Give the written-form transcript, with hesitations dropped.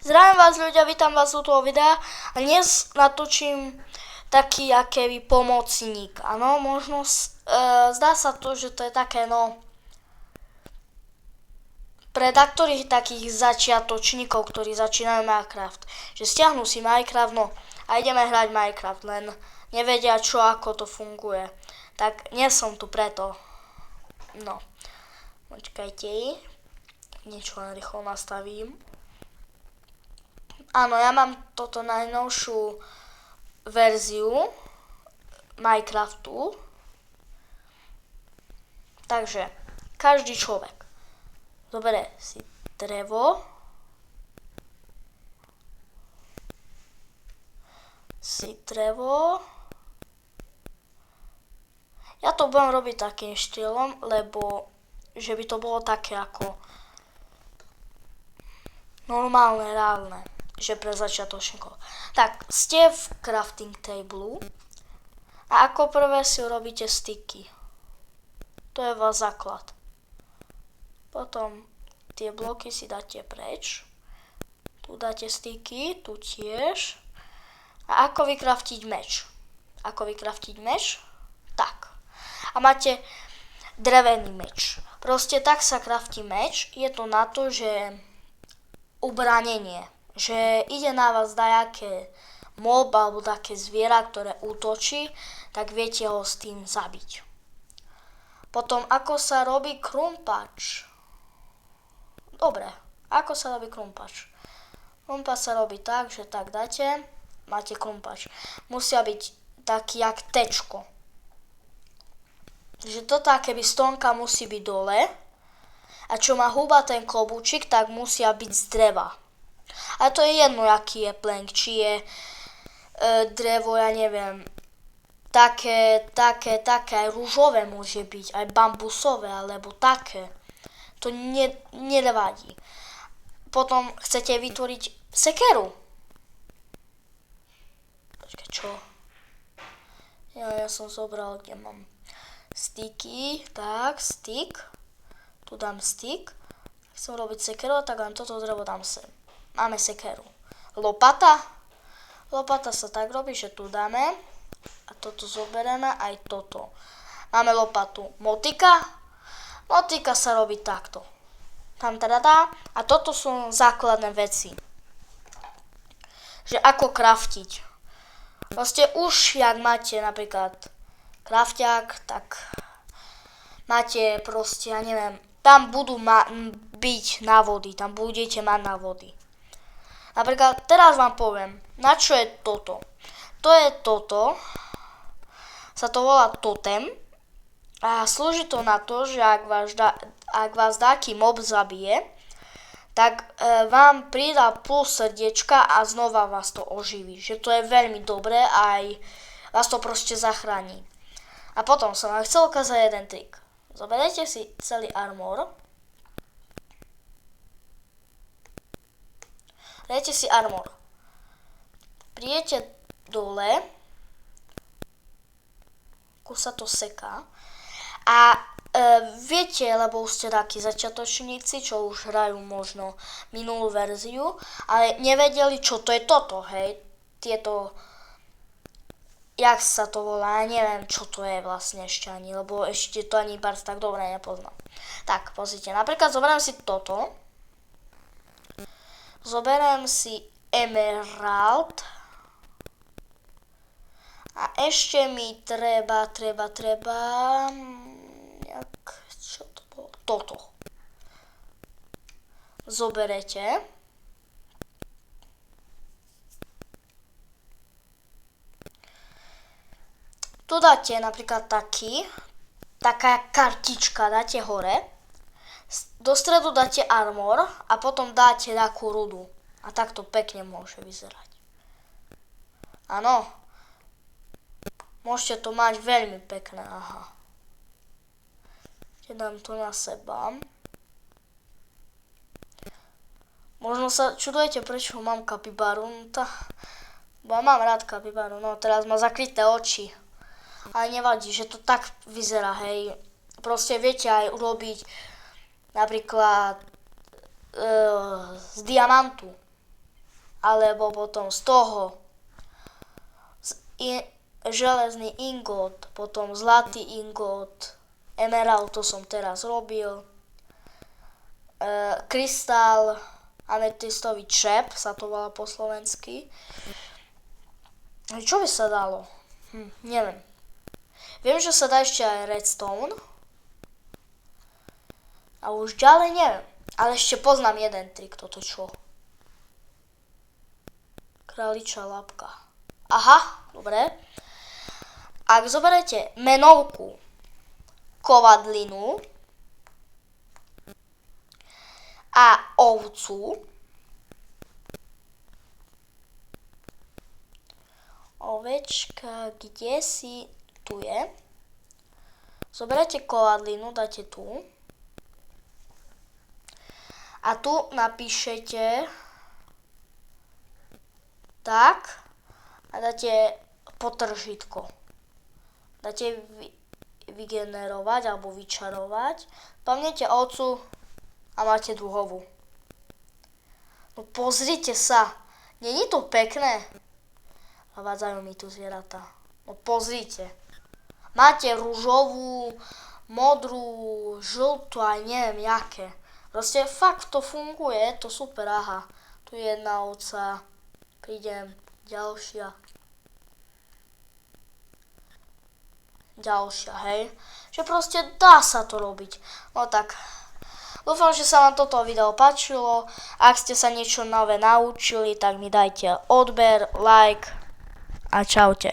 Zdravím vás ľudia, vítam vás u toho videa a dnes natočím taký akéby pomocník. Áno, možno zdá sa to, že to je také pre taktorých takých začiatočníkov, ktorí začínajú Minecraft. Že stiahnu si Minecraft, a ideme hrať Minecraft, len nevedia čo, ako to funguje. Tak nie som tu preto. Počkajte, niečo len rýchlo nastavím. Áno, ja mám toto najnovšiu verziu Minecraftu. Takže každý človek zoberie si drevo, Ja to budem robiť takým štýlom, lebo že by to bolo také ako normálne, reálne, že pre začiatočníkov. Tak, ste v crafting table a ako prvé si urobíte sticky. To je váš základ. Potom tie bloky si dáte preč. Tu dáte sticky, tu tiež. A ako vykraftiť meč? Tak. A máte drevený meč. Proste tak sa kraftí meč. Je to na to, že ubránenie. Že ide na vás dajaké mob alebo také zviera, ktoré útočí, tak viete ho s tým zabiť. Potom, ako sa robí krumpač. Dobre, ako sa robí krumpač? Krumpač sa robí tak, že tak dáte, máte krumpač. Musia byť taký jak tečko. Že toto keby stonka musí byť dole a čo má huba ten klobúčik, tak musia byť z dreva. A to je jedno, aký je plank, či je drevo, ja neviem, také, aj rúžové môže byť, aj bambusové, alebo také. To nevadí. Potom chcete vytvoriť sekeru. Počkaj, čo? Ja som zobral, kde mám sticky, tak, stick. Tu dám stick. Chcem robiť sekeru, tak len toto drevo dám sem. Máme sekeru. Lopata sa tak robí, že tu dáme a toto zoberieme aj toto. Máme lopatu. Motika sa robí takto. Tam dá. A toto sú základné veci. Že ako kraftiť. Proste už, jak máte napríklad krafťák, tak máte proste, ja neviem, tam budú byť návody, tam budete mať návody. Napríklad teraz vám poviem, na čo je toto. Toto sa to volá totem a slúži to na to, že ak vás dáky mob zabije, tak vám pridá plus srdiečka a znova vás to oživí. Že to je veľmi dobré a aj vás to proste zachráni. A potom som vám chcel ukázať jeden trik. Zoberete si celý armor. Dajte si armor. Prídete dole. Ako sa to seká. A viete, lebo ste takí začiatočníci, čo už hrajú možno minulú verziu, ale nevedeli, čo to je toto, hej. Tieto, jak sa to volá, neviem, čo to je vlastne ešte ani, lebo ešte to ani Bart tak dobre nepoznám. Tak, pozrite, napríklad zoberiem si toto. Zoberiem si emerald. A ešte mi treba, čo to bolo? Toto. Zoberete. Tu dáte napríklad taká kartička, dáte hore. Do stredu dáte armor a potom dáte takú rudu. A takto pekne môže vyzerať. Áno. Môžete to mať veľmi pekné, aha. Dám to na seba. Možno sa čudujete, prečo mám kapibaru. Bo ja mám rád kapibaru, teraz má zakryté oči. Ale nevadí, že to tak vyzerá, hej. Proste viete aj urobiť napríklad z diamantu. alebo potom z toho železný ingot, potom zlatý ingot, emerald, to som teraz robil, krystál, ametistový čep sa to volá po slovensky. Čo by sa dalo? Neviem. Viem, že sa dá ešte aj redstone. A už ďalej neviem. Ale ešte poznám jeden trik, toto čo. Králičia labka. Aha, dobre. Ak zoberete menovku, kovadlinu a ovcu, ovečka, kde si tu je? Zoberete kovadlinu, dáte tu a tu napíšete tak a dáte potržítko. Dáte vygenerovať alebo vyčarovať. Pavnete ovcu a máte druhovú. No pozrite sa, není to pekné? Zavádzajú mi tu zvieratá. No pozrite. Máte ružovú, modrú, žltú a neviem jaké. Proste fakt to funguje, je to super, aha. Tu je jedna ovca, prídem, ďalšia, hej. Že proste dá sa to robiť. No tak, dúfam, že sa vám toto video páčilo. Ak ste sa niečo nové naučili, tak mi dajte odber, like a čaute.